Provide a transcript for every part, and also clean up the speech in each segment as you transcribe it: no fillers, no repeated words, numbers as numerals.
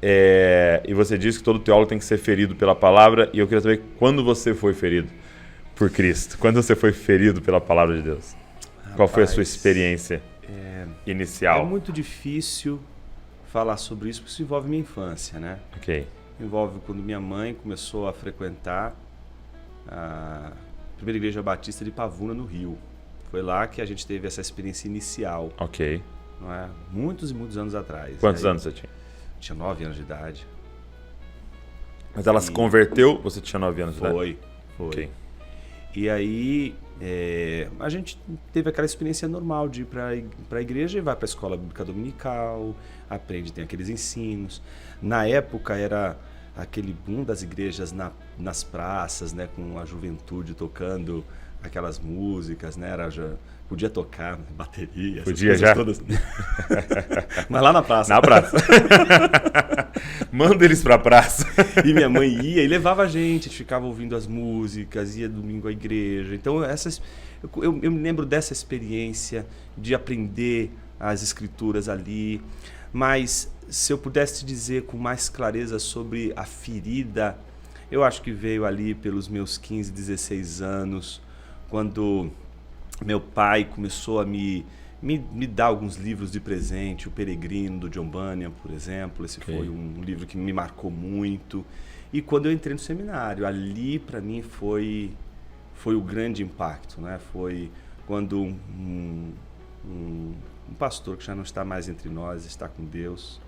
E você disse que todo teólogo tem que ser ferido pela palavra, e eu queria saber quando você foi ferido por Cristo. Quando você foi ferido pela palavra de Deus? Rapaz, qual foi a sua experiência inicial? É muito difícil falar sobre isso, porque isso envolve minha infância, né? Ok. Envolve quando minha mãe começou a frequentar a primeira igreja batista de Pavuna, no Rio. Foi lá que a gente teve essa experiência inicial. Ok. Não é? Muitos e muitos anos atrás. Quantos anos você tinha? Tinha 9 anos de idade. Mas ela se converteu, você tinha 9 anos de idade? Foi. Ok. E aí a gente teve aquela experiência normal de ir para a igreja e vai para a escola bíblica dominical, aprende, tem aqueles ensinos. Na época era aquele boom das igrejas nas praças, né, com a juventude tocando aquelas músicas, né, podia tocar bateria, essas podia coisas já? Todas. Mas lá na praça. Na praça. Manda eles pra praça. E minha mãe ia e levava a gente ficava ouvindo as músicas, ia domingo à igreja. Então eu me lembro dessa experiência de aprender as escrituras ali. Mas se eu pudesse te dizer com mais clareza sobre a ferida, eu acho que veio ali pelos meus 15, 16 anos, quando meu pai começou a me dar alguns livros de presente, O Peregrino, do John Bunyan, por exemplo. Esse foi um livro que me marcou muito. E quando eu entrei no seminário, ali para mim foi o grande impacto, né? Foi quando um pastor que já não está mais entre nós, está com Deus,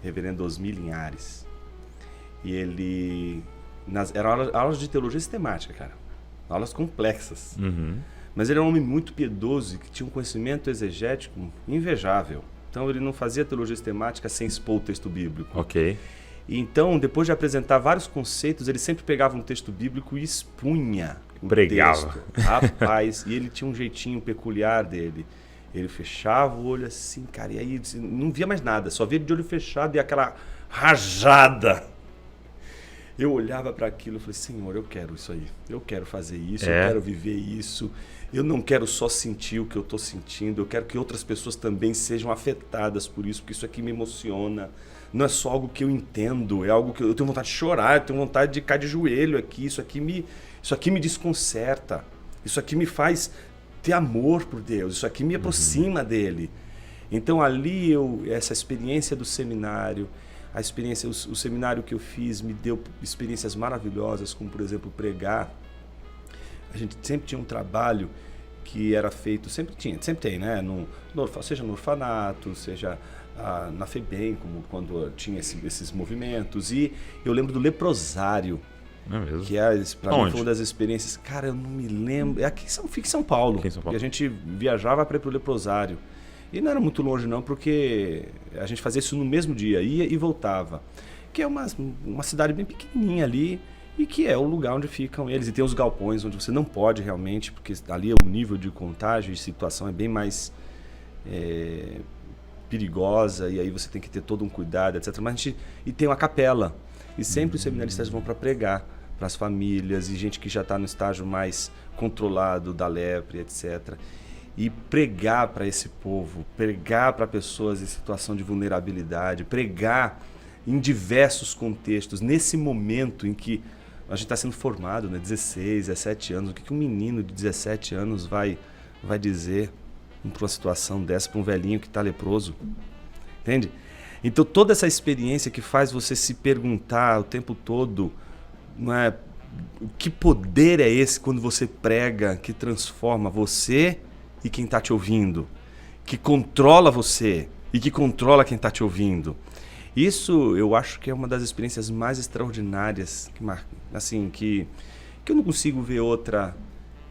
reverendo Osmi Linhares. E ele... eram aulas de teologia sistemática, cara. Aulas complexas. Uhum. Mas ele era um homem muito piedoso e que tinha um conhecimento exegético invejável. Então ele não fazia teologia sistemática sem expor o texto bíblico. Ok. E então, depois de apresentar vários conceitos, ele sempre pegava um texto bíblico e expunha o Pregava. texto. Rapaz, e ele tinha um jeitinho peculiar dele. Ele fechava o olho assim, cara, e aí não via mais nada, só via de olho fechado e aquela rajada. Eu olhava para aquilo e falei, Senhor, eu quero isso aí, eu quero fazer isso, eu quero viver isso. Eu não quero só sentir o que eu estou sentindo, eu quero que outras pessoas também sejam afetadas por isso, porque isso aqui me emociona. Não é só algo que eu entendo, é algo que eu tenho vontade de chorar, eu tenho vontade de cair de joelho aqui, isso aqui me desconcerta, isso aqui me faz ter amor por Deus, isso aqui me aproxima dele. Então ali essa experiência do seminário, o seminário que eu fiz me deu experiências maravilhosas, como por exemplo pregar. A gente sempre tinha um trabalho que era feito, sempre tem, né? Seja no orfanato, seja na FEBEM, como quando tinha esses movimentos. E eu lembro do leprosário, que para mim foi uma das experiências. Cara, eu não me lembro. Fica em São Paulo. E a gente viajava para ir para o leprosário. E não era muito longe não, porque a gente fazia isso no mesmo dia, ia e voltava. Que é uma cidade bem pequenininha ali, e que é o lugar onde ficam eles. E tem os galpões onde você não pode realmente, porque ali o nível de contágio e situação é bem mais perigosa, e aí você tem que ter todo um cuidado, etc. Mas e tem uma capela, e sempre os seminaristas vão para pregar para as famílias, e gente que já está no estágio mais controlado da lepra, etc. E pregar para esse povo, pregar para pessoas em situação de vulnerabilidade, pregar em diversos contextos, nesse momento em que a gente está sendo formado, né? 16, 17 anos. O que um menino de 17 anos vai dizer para uma situação dessa, para um velhinho que está leproso? Entende? Então, toda essa experiência que faz você se perguntar o tempo todo, não é, que poder é esse quando você prega, que transforma você e quem está te ouvindo, que controla você e que controla quem está te ouvindo. Isso eu acho que é uma das experiências mais extraordinárias, que eu não consigo ver outra.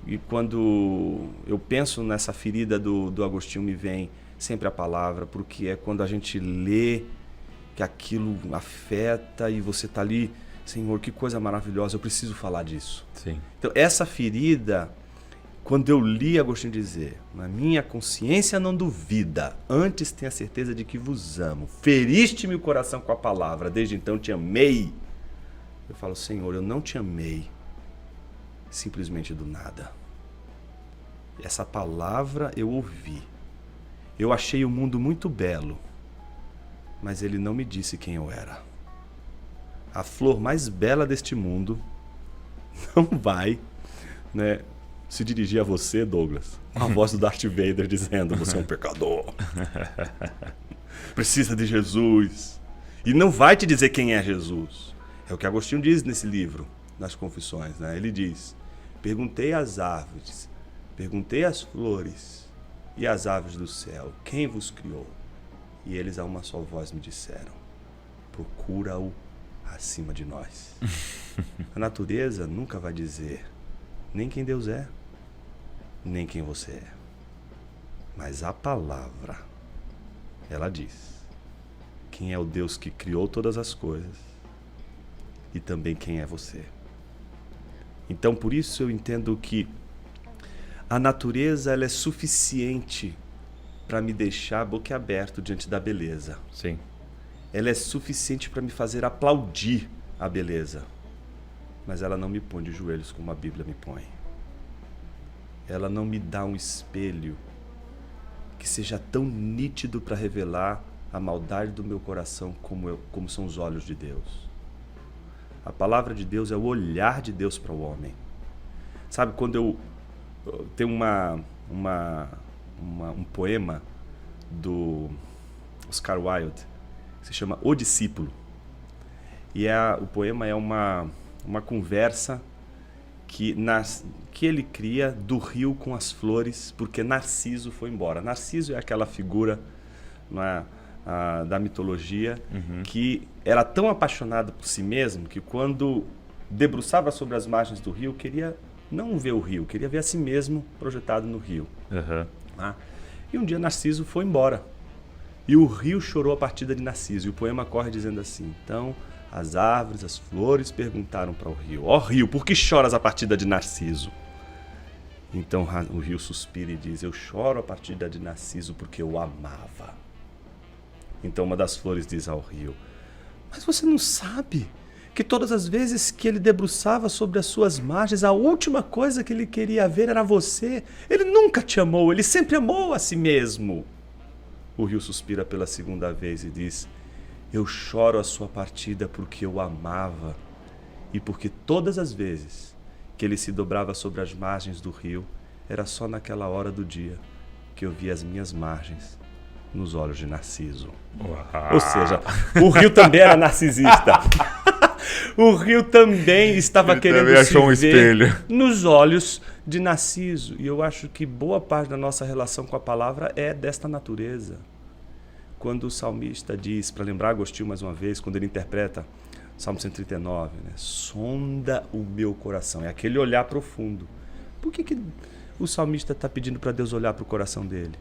E quando eu penso nessa ferida do Agostinho, me vem sempre a palavra, porque é quando a gente lê que aquilo afeta e você está ali, Senhor, que coisa maravilhosa, eu preciso falar disso. Sim. Então essa ferida, quando eu li Agostinho dizer, na minha consciência não duvida, antes tenha certeza de que vos amo, feriste-me o coração com a palavra, desde então te amei. Eu falo, Senhor, eu não te amei simplesmente do nada. Essa palavra eu ouvi. Eu achei o mundo muito belo, mas ele não me disse quem eu era. A flor mais bela deste mundo não vai, né, se dirigir a você, Douglas, com a voz do Darth Vader dizendo: você é um pecador, precisa de Jesus. E não vai te dizer quem é Jesus. É o que Agostinho diz nesse livro, nas Confissões, né? Ele diz: perguntei às árvores, perguntei às flores e às aves do céu, quem vos criou? E eles a uma só voz me disseram: procura-o acima de nós. A natureza nunca vai dizer nem quem Deus é, nem quem você é. Mas a palavra, ela diz quem é o Deus que criou todas as coisas e também quem é você. Então, por isso eu entendo que a natureza, ela é suficiente para me deixar boquiaberto diante da beleza. Sim. Ela é suficiente para me fazer aplaudir a beleza. Mas ela não me põe de joelhos como a Bíblia me põe. Ela não me dá um espelho que seja tão nítido para revelar a maldade do meu coração como são os olhos de Deus. A palavra de Deus é o olhar de Deus para o homem. Sabe, quando eu tenho um poema do Oscar Wilde, que se chama O Discípulo. E o poema é uma conversa que ele cria do rio com as flores, porque Narciso foi embora. Narciso é aquela figura da mitologia que era tão apaixonado por si mesmo que quando debruçava sobre as margens do rio, queria não ver o rio, queria ver a si mesmo projetado no rio. E um dia Narciso foi embora. E o rio chorou a partida de Narciso. E o poema corre dizendo assim: então as árvores, as flores perguntaram para o rio: ó rio, por que choras a partida de Narciso? Então o rio suspira e diz: eu choro a partida de Narciso porque eu amava. Então uma das flores diz ao rio: mas você não sabe que todas as vezes que ele debruçava sobre as suas margens, a última coisa que ele queria ver era você. Ele nunca te amou, ele sempre amou a si mesmo. O rio suspira pela segunda vez e diz: eu choro a sua partida porque eu amava e porque todas as vezes que ele se dobrava sobre as margens do rio, era só naquela hora do dia que eu via as minhas margens nos olhos de Narciso. Uau. Ou seja, o rio também era narcisista. O rio também estava Ele querendo também se achou um ver espelho nos olhos de Narciso. E eu acho que boa parte da nossa relação com a palavra é desta natureza. Quando o salmista diz, para lembrar Agostinho mais uma vez, quando ele interpreta Salmo 139, né? Sonda o meu coração. É aquele olhar profundo. Por que o salmista está pedindo para Deus olhar para o coração dele?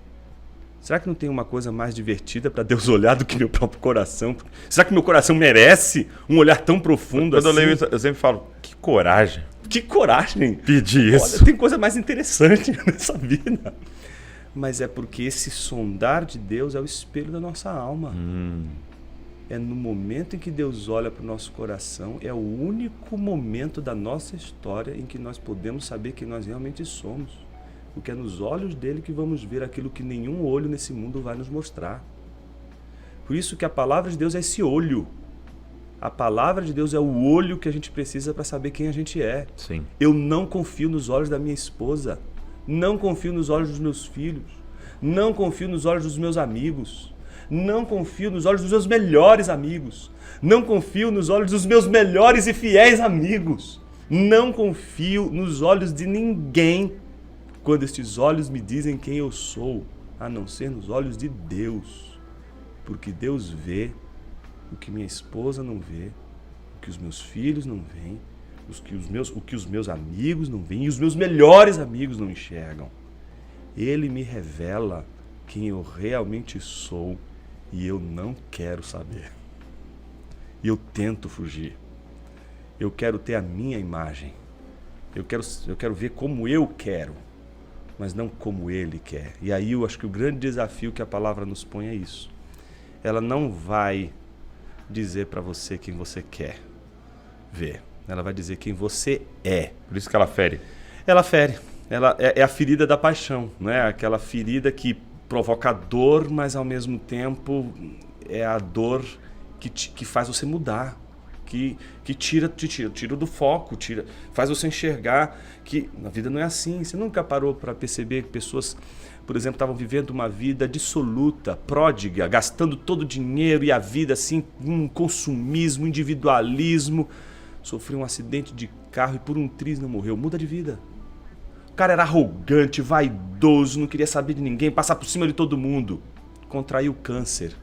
Será que não tem uma coisa mais divertida para Deus olhar do que meu próprio coração? Será que meu coração merece um olhar tão profundo Quando assim? eu leio isso, eu sempre falo: que coragem Que coragem! pedir isso. Olha, tem coisa mais interessante nessa vida. Mas é porque esse sondar de Deus é o espelho da nossa alma. É no momento em que Deus olha para o nosso coração, é o único momento da nossa história em que nós podemos saber quem nós realmente somos. Porque é nos olhos dele que vamos ver aquilo que nenhum olho nesse mundo vai nos mostrar. Por isso que a palavra de Deus é esse olho. A palavra de Deus é o olho que a gente precisa para saber quem a gente é. Sim. Eu não confio nos olhos da minha esposa. Não confio nos olhos dos meus filhos. Não confio nos olhos dos meus amigos. Não confio nos olhos dos meus melhores amigos. Não confio nos olhos dos meus melhores e fiéis amigos. Não confio nos olhos de ninguém quando estes olhos me dizem quem eu sou, a não ser nos olhos de Deus. Porque Deus vê o que minha esposa não vê, o que os meus filhos não veem, o que os meus amigos não veem e os meus melhores amigos não enxergam. Ele me revela quem eu realmente sou e eu não quero saber. E eu tento fugir. Eu quero ter a minha imagem. Eu quero ver como eu quero, mas não como ele quer. E aí eu acho que o grande desafio que a palavra nos põe é isso. Ela não vai dizer para você quem você quer ver. Ela vai dizer quem você é. Por isso que ela fere. Ela fere. Ela é a ferida da paixão, não é? Aquela ferida que provoca dor, mas ao mesmo tempo é a dor que faz você mudar, que tira do foco, faz você enxergar que a vida não é assim. Você nunca parou para perceber que pessoas, por exemplo, estavam vivendo uma vida dissoluta, pródiga, gastando todo o dinheiro e a vida assim, um consumismo, individualismo, sofreu um acidente de carro e por um triz não morreu. Muda de vida. O cara era arrogante, vaidoso, não queria saber de ninguém, passar por cima de todo mundo. Contraiu câncer.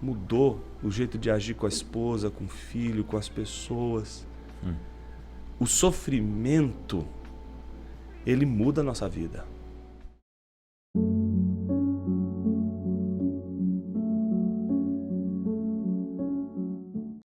Mudou o jeito de agir com a esposa, com o filho, com as pessoas. O sofrimento, ele muda a nossa vida.